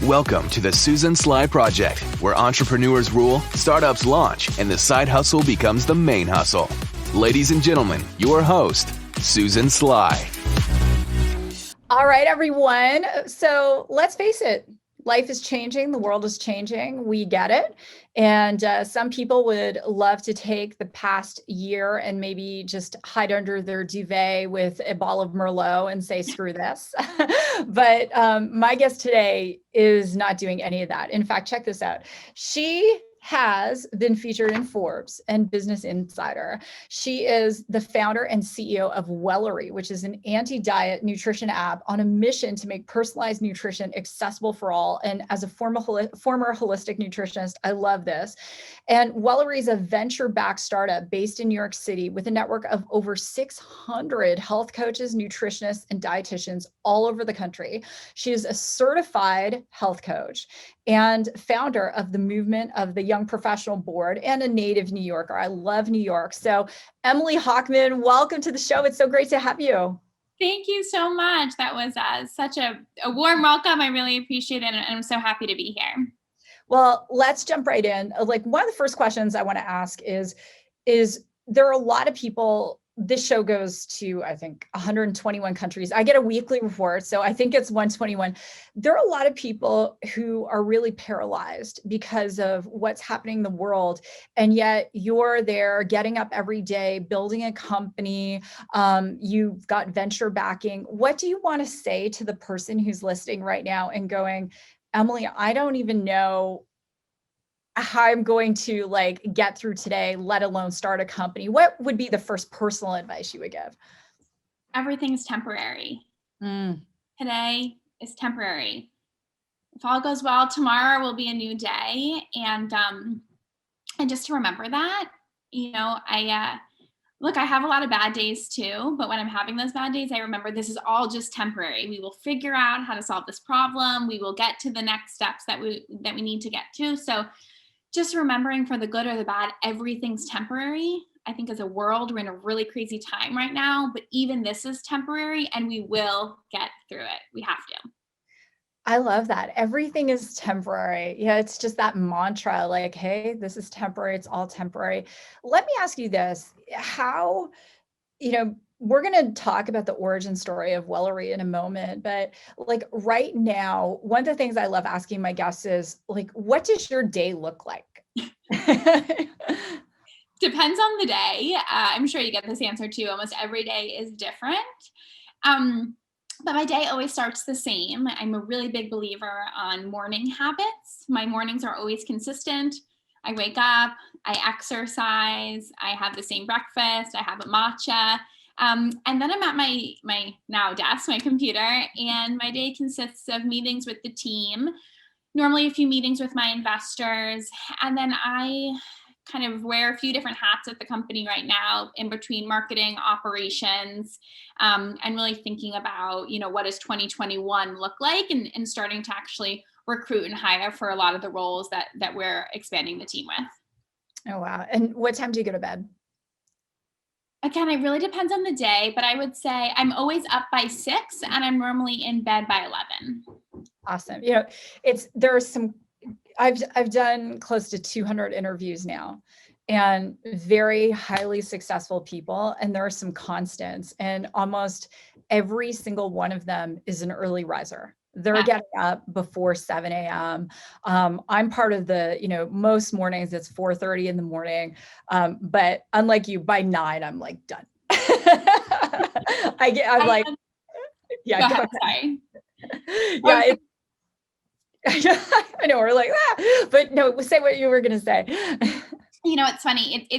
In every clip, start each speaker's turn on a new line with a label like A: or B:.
A: Welcome to the Susan Sly Project, where entrepreneurs rule, startups launch, and the side hustle becomes the main hustle. Ladies and gentlemen, your host, Susan Sly.
B: All right, everyone. So let's face it. Life is changing. The world is changing. We get it. And some people would love to take the past year and maybe just hide under their duvet with a bottle of Merlot and say, screw this. But my guest today is not doing any of that. In fact, check this out. She has been featured in Forbes and Business Insider. She is the founder and CEO of Wellory, which is an anti-diet nutrition app on a mission to make personalized nutrition accessible for all. And as a former holistic nutritionist, I love this. And Wellory is a venture-backed startup based in New York City with a network of over 600 health coaches, nutritionists, and dietitians all over the country. She is a certified health coach and founder of the Movement of the Young Professional Board and a native New Yorker. I love New York. So Emily Hochman, welcome to the show. It's so great to have you.
C: Thank you so much. That was such a warm welcome. I really appreciate it. And I'm so happy to be here.
B: Well, let's jump right in. Like one of the first questions I want to ask is there are a lot of people, this show goes to, I think, 121 countries. I get a weekly report, so I think it's 121. There are a lot of people who are really paralyzed because of what's happening in the world. And yet you're there getting up every day, building a company. You've got venture backing. What do you want to say to the person who's listening right now and going, Emily, I don't even know how I'm going to get through today, let alone start a company? What would be the first personal advice you would give?
C: Everything's temporary. Today is temporary. If all goes well, tomorrow will be a new day. And just to remember that, I have a lot of bad days too, but when I'm having those bad days, I remember this is all just temporary. We will figure out how to solve this problem. We will get to the next steps that we need to get to. So just remembering, for the good or the bad, everything's temporary. I think as a world, we're in a really crazy time right now, but even this is temporary and we will get through it. We have to.
B: I love that. Everything is temporary. Yeah, it's just that mantra, like, hey, this is temporary. It's all temporary. Let me ask you this. How, we're going to talk about the origin story of Wellory in a moment, but right now, one of the things I love asking my guests is what does your day look like?
C: Depends on the day. I'm sure you get this answer too. Almost every day is different. But my day always starts the same. I'm a really big believer on morning habits. My mornings are always consistent. I wake up, I exercise, I have the same breakfast, I have a matcha. And then I'm at my now desk, my computer, and my day consists of meetings with the team, normally a few meetings with my investors, and then I kind of wear a few different hats at the company right now in between marketing, operations, and really thinking about, what does 2021 look like, and starting to actually recruit and hire for a lot of the roles that we're expanding the team with.
B: Oh, wow. And what time do you go to bed?
C: Again, it really depends on the day, but I would say I'm always up by 6 and I'm normally in bed by 11.
B: Awesome. I've done close to 200 interviews now, and very highly successful people. And there are some constants, and almost every single one of them is an early riser. They're getting up before 7 a.m. I'm part of the, most mornings it's 4:30 in the morning. But unlike you, by 9, I'm done. I'm like, yeah,
C: go ahead, sorry.
B: Yeah. I know, we're like, but no, say what you were going to say.
C: It's funny.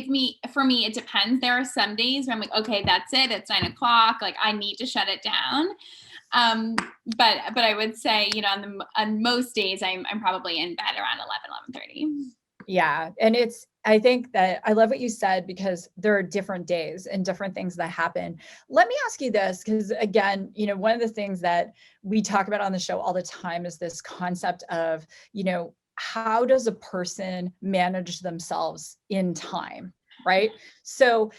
C: For me, it depends. There are some days where I'm like, okay, that's it. It's 9 o'clock. I need to shut it down. But I would say, on most days I'm probably in bed around 11:30.
B: Yeah. And I think that I love what you said, because there are different days and different things that happen. Let me ask you this, because again, one of the things that we talk about on the show all the time is this concept of, how does a person manage themselves in time? right? So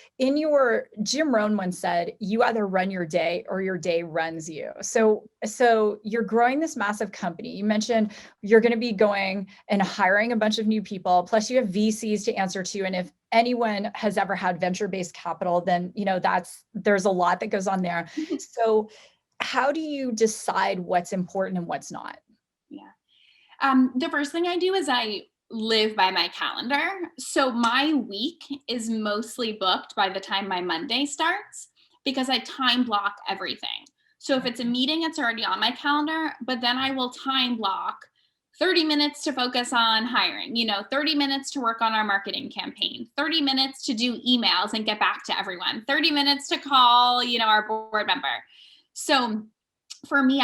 B: Jim Rohn once said, you either run your day or your day runs you. So you're growing this massive company. You mentioned you're going to be going and hiring a bunch of new people, plus you have VCs to answer to. And if anyone has ever had venture-based capital, then, there's a lot that goes on there. So how do you decide what's important and what's not?
C: Yeah. The first thing I do is I live by my calendar. So my week is mostly booked by the time my Monday starts because I time block everything. So if it's a meeting, it's already on my calendar, but then I will time block 30 minutes to focus on hiring, 30 minutes to work on our marketing campaign, 30 minutes to do emails and get back to everyone, 30 minutes to call, our board member. So for me,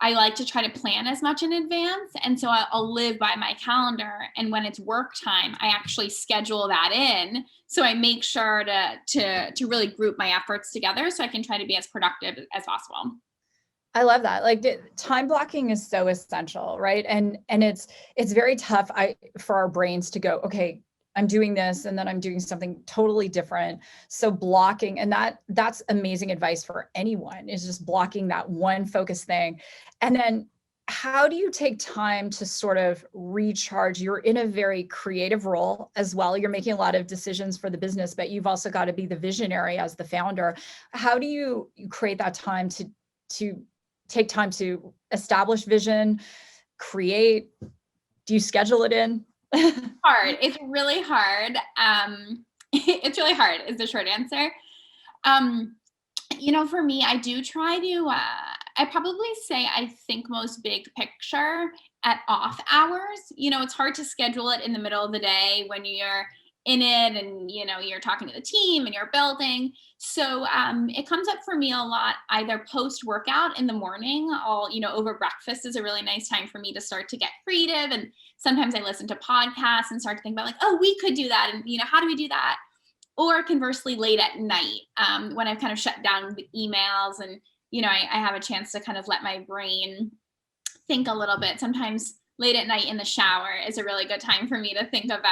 C: I like to try to plan as much in advance. And so I'll live by my calendar. And when it's work time, I actually schedule that in. So I make sure to really group my efforts together so I can try to be as productive as possible.
B: I love that. Like time blocking is so essential, right? And it's very tough for our brains to go, okay, I'm doing this and then I'm doing something totally different. So blocking, and that's amazing advice for anyone, is just blocking that one focus thing. And then how do you take time to sort of recharge? You're in a very creative role as well. You're making a lot of decisions for the business, but you've also got to be the visionary as the founder. How do you create that time to take time to establish vision, create? Do you schedule it in?
C: Hard. It's really hard. It's really hard is the short answer. For me, I do try to, I probably say I think most big picture at off hours. It's hard to schedule it in the middle of the day when you're in it and, you're talking to the team and you're building. So it comes up for me a lot, either post workout in the morning, over breakfast is a really nice time for me to start to get creative. And sometimes I listen to podcasts and start to think about like, oh, we could do that. And, how do we do that? Or conversely, late at night, when I've kind of shut down the emails and, I have a chance to kind of let my brain think a little bit. Sometimes late at night in the shower is a really good time for me to think about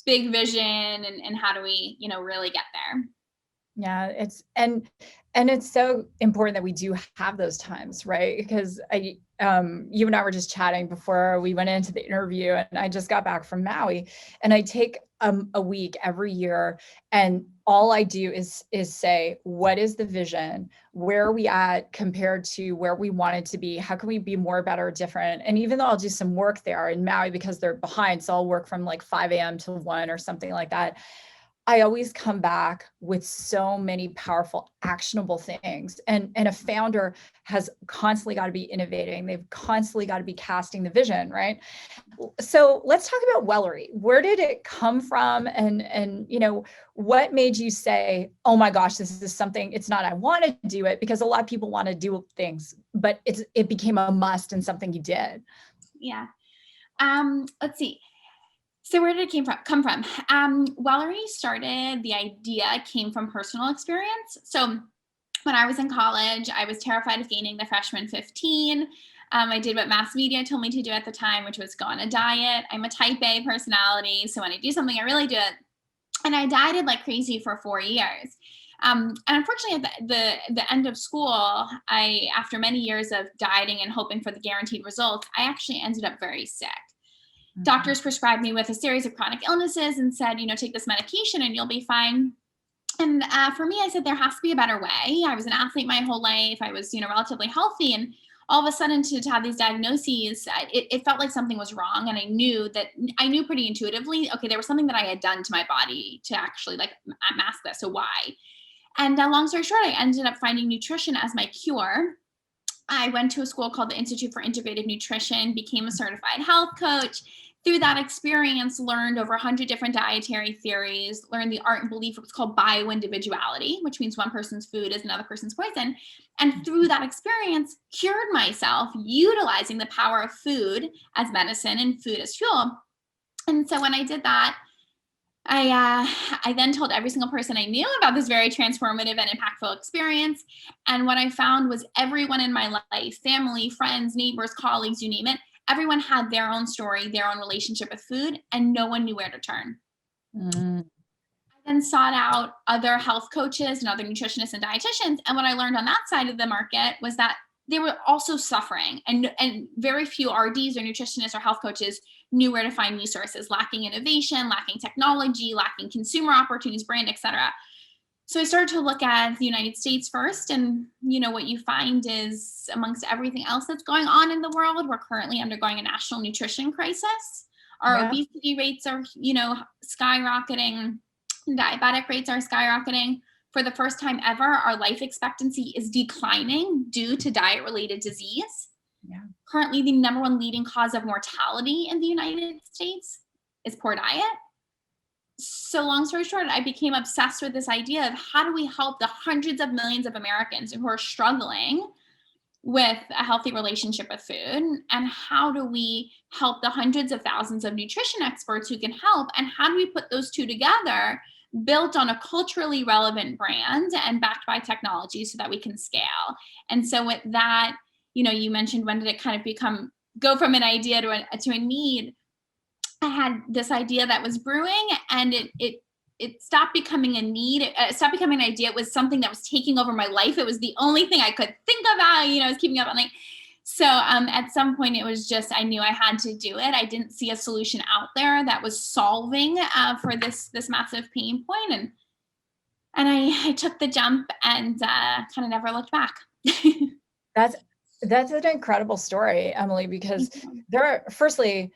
C: big vision and how do we, really get there.
B: Yeah, it's so important that we do have those times, right? Because you and I were just chatting before we went into the interview, and I just got back from Maui, and I take a week every year, and all I do is say, what is the vision? Where are we at compared to where we wanted to be? How can we be more, better, different? And even though I'll do some work there in Maui because they're behind, so I'll work from like 5 a.m. to 1 or something like that, I always come back with so many powerful, actionable things. And a founder has constantly got to be innovating. They've constantly got to be casting the vision, right? So let's talk about Wellory. Where did it come from? And what made you say, oh my gosh, this is something, it's not I want to do it, because a lot of people want to do things, but it became a must and something you did.
C: Yeah. Let's see. So where did it come from? Wellory started, the idea came from personal experience. So when I was in college, I was terrified of gaining the freshman 15. I did what mass media told me to do at the time, which was go on a diet. I'm a type A personality. So when I do something, I really do it. And I dieted like crazy for 4 years. And unfortunately, at the end of school, after many years of dieting and hoping for the guaranteed results, I actually ended up very sick. Doctors prescribed me with a series of chronic illnesses and said, take this medication and you'll be fine. And for me, I said, there has to be a better way. I was an athlete my whole life. I was, relatively healthy. And all of a sudden to have these diagnoses, it felt like something was wrong. And I knew pretty intuitively, okay, there was something that I had done to my body to actually like mask this. So why? And long story short, I ended up finding nutrition as my cure. I went to a school called the Institute for Integrative Nutrition, became a certified health coach. Through that experience, learned over 100 different dietary theories, learned the art and belief of what's called bioindividuality, which means one person's food is another person's poison. And through that experience, cured myself utilizing the power of food as medicine and food as fuel. And so when I did that, I then told every single person I knew about this very transformative and impactful experience. And what I found was everyone in my life, family, friends, neighbors, colleagues, you name it, everyone had their own story, their own relationship with food, and no one knew where to turn.
B: Mm.
C: I then sought out other health coaches and other nutritionists and dietitians. And what I learned on that side of the market was that they were also suffering, and very few RDs or nutritionists or health coaches knew where to find resources, lacking innovation, lacking technology, lacking consumer opportunities, brand, etc. So I started to look at the United States first, and what you find is, amongst everything else that's going on in the world, we're currently undergoing a national nutrition crisis. Our
B: Yeah.
C: obesity rates are, skyrocketing. Diabetic rates are skyrocketing. For the first time ever, our life expectancy is declining due to diet-related disease.
B: Yeah.
C: Currently, the number one leading cause of mortality in the United States is poor diet. So long story short, I became obsessed with this idea of how do we help the hundreds of millions of Americans who are struggling with a healthy relationship with food, and how do we help the hundreds of thousands of nutrition experts who can help, and how do we put those two together, built on a culturally relevant brand and backed by technology so that we can scale. And so with that, you mentioned, when did it kind of go from an idea to a need? I had this idea that was brewing, and it stopped becoming a need. It stopped becoming an idea. It was something that was taking over my life. It was the only thing I could think about. I was keeping up on So at some point, it was just, I knew I had to do it. I didn't see a solution out there that was solving for this massive pain point, and I took the jump and kind of never looked back.
B: That's an incredible story, Emily, because firstly,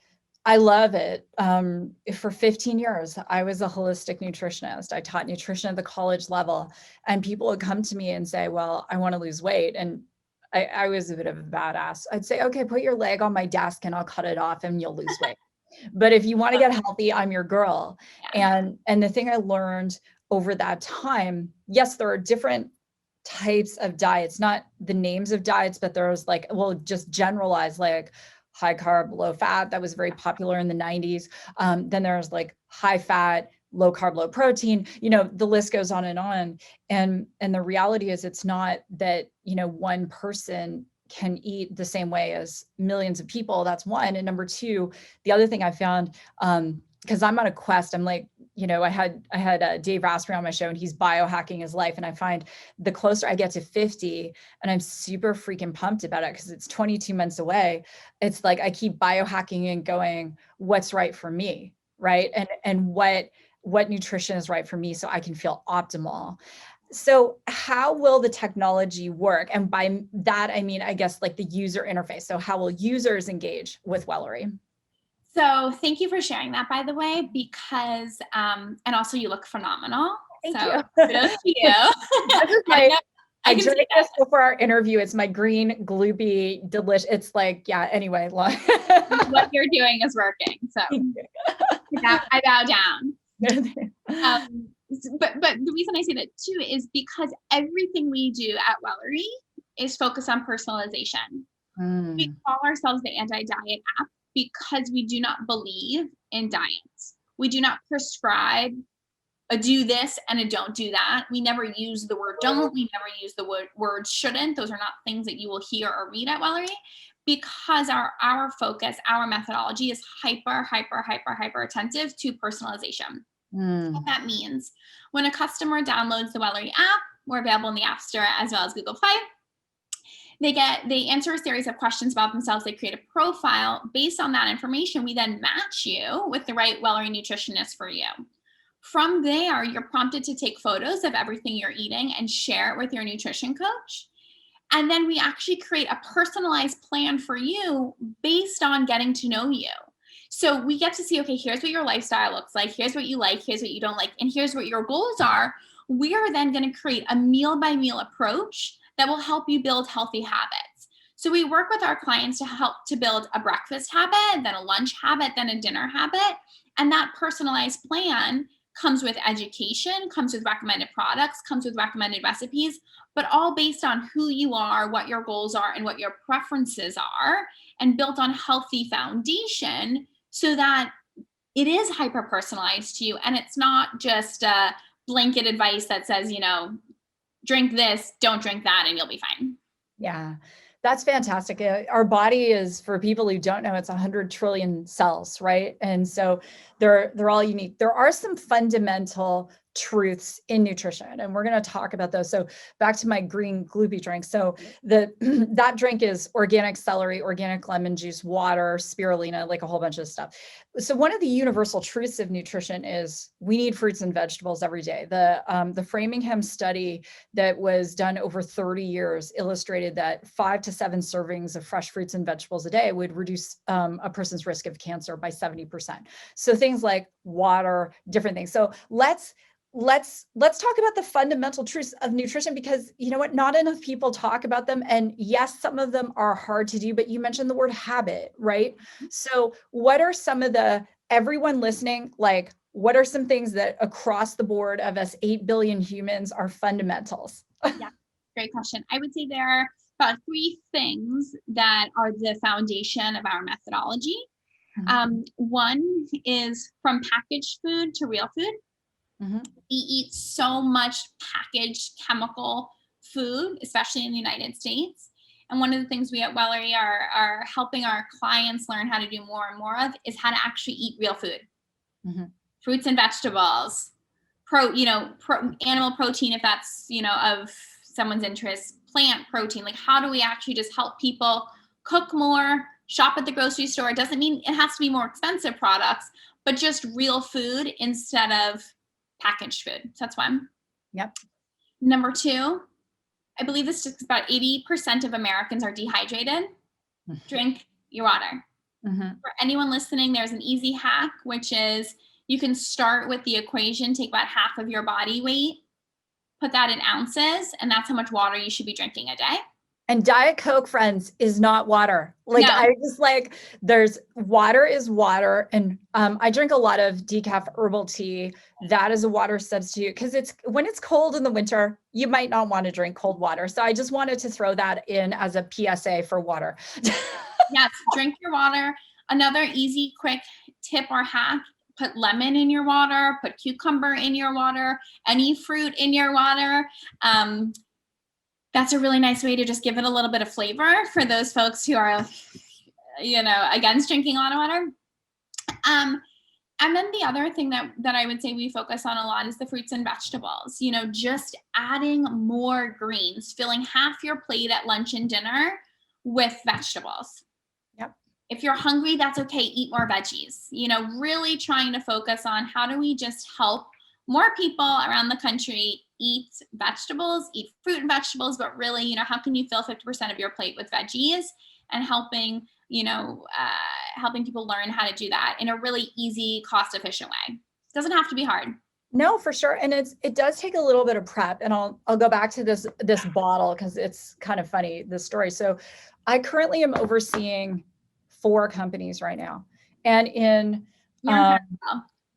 B: I love it. For 15 years, I was a holistic nutritionist. I taught nutrition at the college level, and people would come to me and say, well, I want to lose weight. And I was a bit of a badass. I'd say, okay, put your leg on my desk and I'll cut it off and you'll lose weight. But if you want to get healthy, I'm your girl.
C: Yeah.
B: And the thing I learned over that time, yes, there are different types of diets, not the names of diets, but there's just generalized, like high carb, low fat. That was very popular in the 90s. Then there's like high fat, low carb, low protein, the list goes on. And the reality is, it's not that, one person can eat the same way as millions of people. That's one. And number two, the other thing I found, because I'm on a quest, I'm like, I had Dave Asprey on my show, and he's biohacking his life. And I find the closer I get to 50, and I'm super freaking pumped about it because it's 22 months away. It's like, I keep biohacking and going, what's right for me, right? And what nutrition is right for me so I can feel optimal. So how will the technology work? And by that, I mean, I guess, like the user interface. So how will users engage with Wellory?
C: So thank you for sharing that, by the way, because, and also you look phenomenal.
B: Thank
C: so
B: you.
C: Kudos to you.
B: This is I drank this before our interview. It's my green, gloopy, delicious. It's like, yeah, anyway.
C: What you're doing is working. So I bow down. But the reason I say that too is because everything we do at Wellory is focused on personalization. We call ourselves the anti-diet app because we do not believe in diets. We do not prescribe a do this and a don't do that. We never use the word don't. We never use the word shouldn't. Those are not things that you will hear or read at Wellory, because our focus, our methodology is hyper attentive to personalization. What that means, when a customer downloads the Wellory app, we're available in the App Store as well as Google Play. They answer a series of questions about themselves. They create a profile. Based on that information, we then match you with the right Wellory nutritionist for you. From there, you're prompted to take photos of everything you're eating and share it with your nutrition coach. And then we actually create a personalized plan for you based on getting to know you. So we get to see, okay, here's what your lifestyle looks like. Here's what you like. Here's what you don't like. And here's what your goals are. We are then going to create a meal by meal approach that will help you build healthy habits. So we work with our clients to help to build a breakfast habit, then a lunch habit, then a dinner habit. And that personalized plan comes with education, comes with recommended products, comes with recommended recipes, but all based on who you are, what your goals are, and what your preferences are, and built on healthy foundation so that it is hyper personalized to you. And it's not just a blanket advice that says, drink this, don't drink that, and you'll be fine.
B: Yeah. That's fantastic. Our body is, for people who don't know, it's 100 trillion cells, right? And so they're all unique. There are some fundamental truths in nutrition, and we're going to talk about those. So back to my green gloopy drink. So that drink is organic celery, organic lemon juice, water, spirulina, like a whole bunch of stuff. So one of the universal truths of nutrition is we need fruits and vegetables every day. The Framingham study that was done over 30 years illustrated that 5 to 7 servings of fresh fruits and vegetables a day would reduce a person's risk of cancer by 70%. So things like water, different things. So let's talk about the fundamental truths of nutrition, because you know what, not enough people talk about them. And yes, some of them are hard to do, but you mentioned the word habit, right? So what are some of everyone listening, like, what are some things that across the board of us 8 billion humans are fundamentals?
C: Yeah, great question. I would say there are about 3 things that are the foundation of our methodology. One is from packaged food to real food. We eat so much packaged chemical food, especially in the United States. And one of the things we at Wellory are helping our clients learn how to do more and more of is how to actually eat real food. Fruits and vegetables, animal protein, if that's, of someone's interest, plant protein. Like, how do we actually just help people cook more, shop at the grocery store? It doesn't mean it has to be more expensive products, but just real food instead of packaged food. So that's one.
B: Yep.
C: Number 2, I believe this is about 80% of Americans are dehydrated. Drink your water. For anyone listening, there's an easy hack, which is you can start with the equation, take about half of your body weight, put that in ounces, and that's how much water you should be drinking a day.
B: And Diet Coke, friends, is not water. Like, no. I just there's water is water. And I drink a lot of decaf herbal tea. That is a water substitute, because when it's cold in the winter, you might not want to drink cold water. So I just wanted to throw that in as a PSA for water.
C: Yes, drink your water. Another easy, quick tip or hack: put lemon in your water, put cucumber in your water, any fruit in your water. That's a really nice way to just give it a little bit of flavor for those folks who are, against drinking a lot of water. And then the other thing that I would say we focus on a lot is the fruits and vegetables. Just adding more greens, filling half your plate at lunch and dinner with vegetables.
B: Yep.
C: If you're hungry, that's okay. Eat more veggies. Really trying to focus on how do we just help more people around the country eat vegetables, eat fruit and vegetables, but really, how can you fill 50% of your plate with veggies, and helping people learn how to do that in a really easy, cost-efficient way. It doesn't have to be hard.
B: No, for sure. And it does take a little bit of prep. And I'll go back to this bottle, because it's kind of funny, this story. So I currently am overseeing 4 companies right now. And in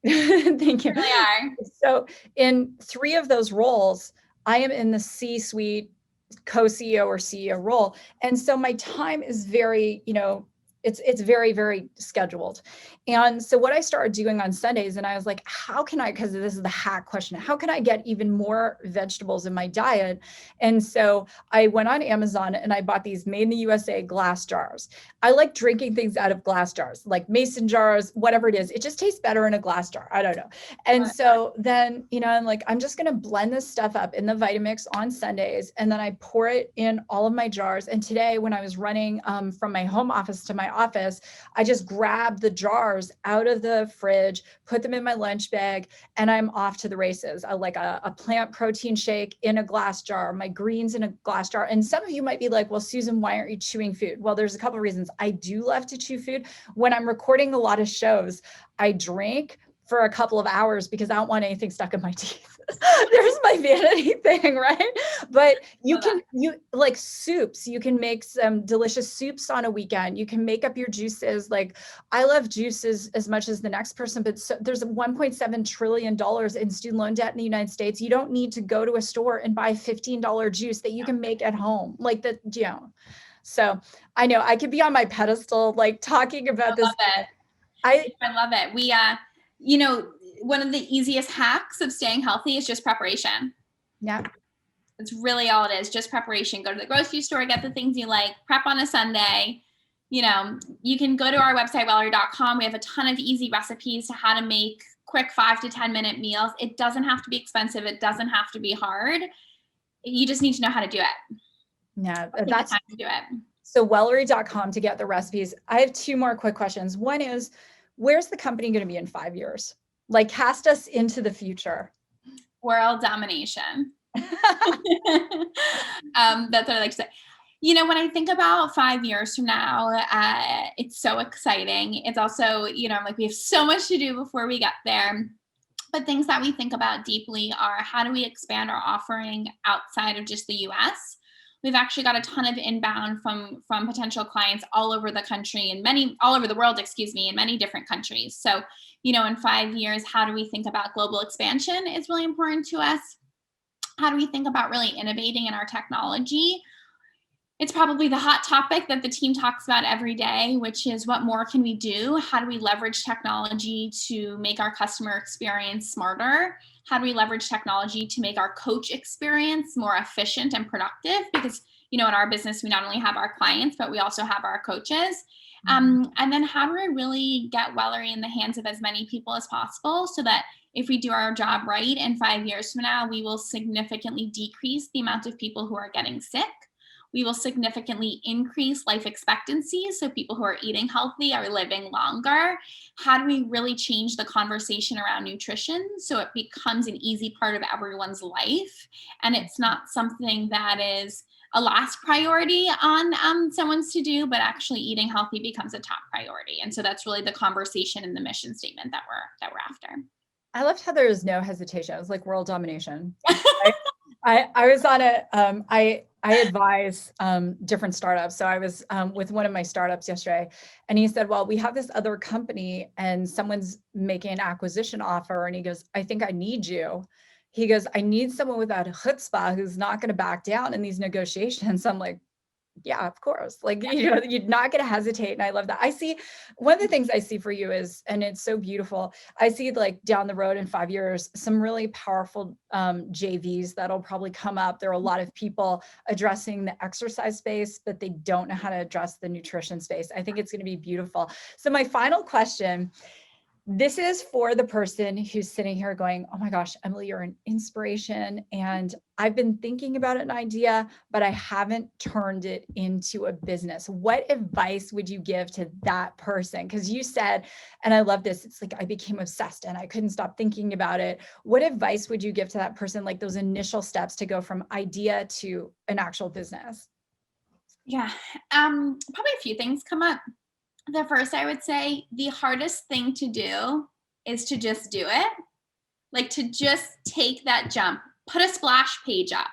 B: thank you.
C: You really are.
B: So in 3 of those roles, I am in the C-suite, co-CEO or CEO role. And so my time is very, it's very, very scheduled. And so what I started doing on Sundays, and I was like, how can I, because this is the hack question, how can I get even more vegetables in my diet? And so I went on Amazon and I bought these made in the USA glass jars. I like drinking things out of glass jars, like mason jars, whatever it is. It just tastes better in a glass jar. I don't know. And so then, I'm like, I'm just going to blend this stuff up in the Vitamix on Sundays. And then I pour it in all of my jars. And today, when I was running from my home office to my office, I just grabbed the jars out of the fridge, put them in my lunch bag, and I'm off to the races. I like a plant protein shake in a glass jar, my greens in a glass jar. And some of you might be like, well, Susan, why aren't you chewing food? Well, there's a couple of reasons. I do love to chew food. When I'm recording a lot of shows, I drink for a couple of hours because I don't want anything stuck in my teeth. There's my vanity thing, right? But you like soups, you can make some delicious soups on a weekend. You can make up your juices. Like, I love juices as much as the next person, but there's $1.7 trillion in student loan debt in the United States. You don't need to go to a store and buy $15 juice that you can make at home. Like that, So I know I could be on my pedestal, like talking about this.
C: I love it. We, one of the easiest hacks of staying healthy is just preparation.
B: Yeah.
C: That's really all it is. Just preparation. Go to the grocery store, get the things you like, prep on a Sunday. You know, you can go to our website, wellory.com. We have a ton of easy recipes to how to make quick 5 to 10 minute meals. It doesn't have to be expensive. It doesn't have to be hard. You just need to know how to do it.
B: Yeah,
C: Take the time to do it.
B: So wellory.com to get the recipes. I have 2 more quick questions. One is, where's the company going to be in 5 years? Like, cast us into the future.
C: World domination. That's what I like to say. You know, when I think about 5 years from now, it's so exciting. It's also, you know, like we have so much to do before we get there. But things that we think about deeply are, how do we expand our offering outside of just the US? We've actually got a ton of inbound from potential clients all over the country and all over the world, in many different countries. So, you know, in 5 years, how do we think about global expansion is really important to us. How do we think about really innovating in our technology? It's probably the hot topic that the team talks about every day, which is, what more can we do? How do we leverage technology to make our customer experience smarter? How do we leverage technology to make our coach experience more efficient and productive? Because, you know, in our business, we not only have our clients, but we also have our coaches. And then how do we really get Wellory in the hands of as many people as possible, so that if we do our job right, in 5 years from now, we will significantly decrease the amount of people who are getting sick. We will significantly increase life expectancy, so people who are eating healthy are living longer. How do we really change the conversation around nutrition so it becomes an easy part of everyone's life, and it's not something that is a last priority on someone's to do, but actually eating healthy becomes a top priority? And so that's really the conversation and the mission statement that we're after.
B: I loved how there was no hesitation. It was like world domination. I was on I advise different startups. So I was with one of my startups yesterday, and he said, well, we have this other company and someone's making an acquisition offer. And he goes, I think I need you. He goes, I need someone with that chutzpah who's not going to back down in these negotiations. I'm like, yeah, of course. Like, you know, you're not going to hesitate. And I love that. I see, one of the things I see for you is, and it's so beautiful, I see, like, down the road in 5 years, some really powerful JVs that'll probably come up. There are a lot of people addressing the exercise space, but they don't know how to address the nutrition space. I think it's going to be beautiful. So my final question, this is for the person who's sitting here going, oh my gosh, Emily, you're an inspiration. And I've been thinking about an idea, but I haven't turned it into a business. What advice would you give to that person? Because you said, and I love this, it's like I became obsessed and I couldn't stop thinking about it. What advice would you give to that person, like those initial steps to go from idea to an actual business?
C: Yeah, probably a few things come up. The first, I would say, the hardest thing to do is to just do it. Like, to just take that jump, put a splash page up,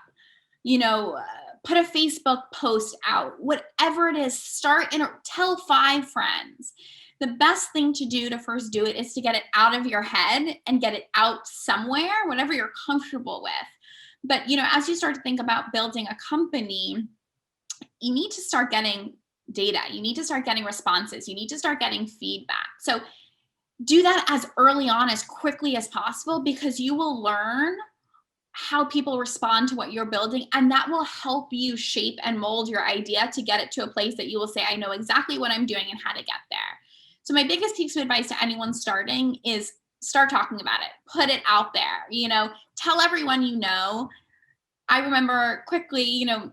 C: you know, put a Facebook post out, whatever it is, start and tell 5 friends. The best thing to do to first do it is to get it out of your head and get it out somewhere, whatever you're comfortable with. But, you know, as you start to think about building a company, you need to start getting data. You need to start getting responses. You need to start getting feedback. So do that as early on, as quickly as possible, because you will learn how people respond to what you're building. And that will help you shape and mold your idea to get it to a place that you will say, I know exactly what I'm doing and how to get there. So my biggest piece of advice to anyone starting is start talking about it. Put it out there, you know, tell everyone you know. I remember quickly, you know,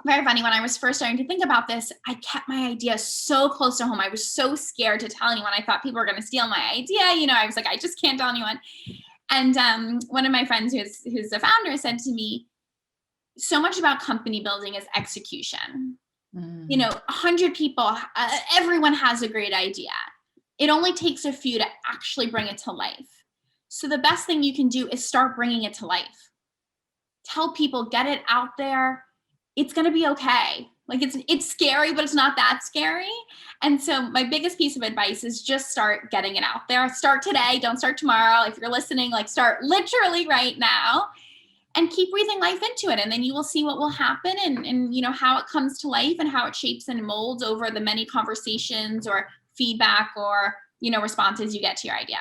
C: very funny, when I was first starting to think about this, I kept my idea so close to home. I was so scared to tell anyone. I thought people were going to steal my idea. You know, I was like, I just can't tell anyone. And one of my friends who's the founder said to me, so much about company building is execution. You know, 100 people, everyone has a great idea. It only takes a few to actually bring it to life. So the best thing you can do is start bringing it to life. Tell people, get it out there. It's going to be okay. Like, it's scary, but it's not that scary. And so my biggest piece of advice is just start getting it out there. Start today. Don't start tomorrow. If you're listening, like, start literally right now and keep breathing life into it. And then you will see what will happen and you know, how it comes to life and how it shapes and molds over the many conversations or feedback or, you know, responses you get to your idea.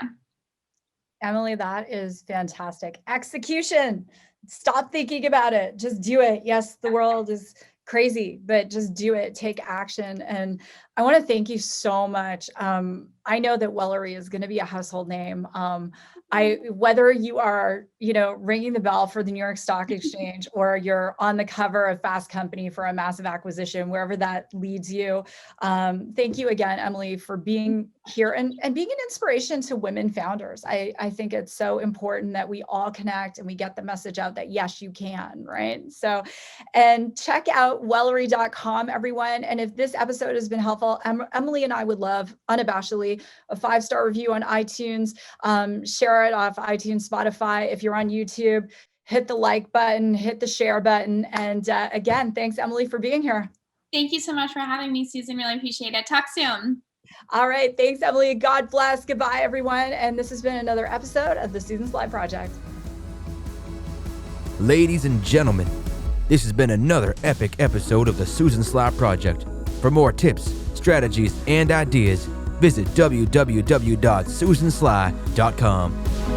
B: Emily, that is fantastic. Execution. Stop thinking about it. Just do it. Yes, the world is crazy, but just do it. Take action. And I want to thank you so much. I know that Wellory is going to be a household name. Whether you are, ringing the bell for the New York Stock Exchange or you're on the cover of Fast Company for a massive acquisition, wherever that leads you. Thank you again, Emily, for being here and being an inspiration to women founders. I think it's so important that we all connect and we get the message out that yes, you can, right? So, and check out wellory.com, everyone. And if this episode has been helpful, Emily and I would love unabashedly a 5-star review on iTunes. Share it off iTunes, Spotify. If you're on YouTube, hit the like button, hit the share button. And again, thanks, Emily, for being here.
C: Thank you so much for having me, Susan. Really appreciate it. Talk soon.
B: All right. Thanks, Emily. God bless. Goodbye, everyone. And this has been another episode of the Susan Sly Project.
D: Ladies and gentlemen, this has been another epic episode of the Susan Sly Project. For more tips, strategies, and ideas, visit www.susansly.com.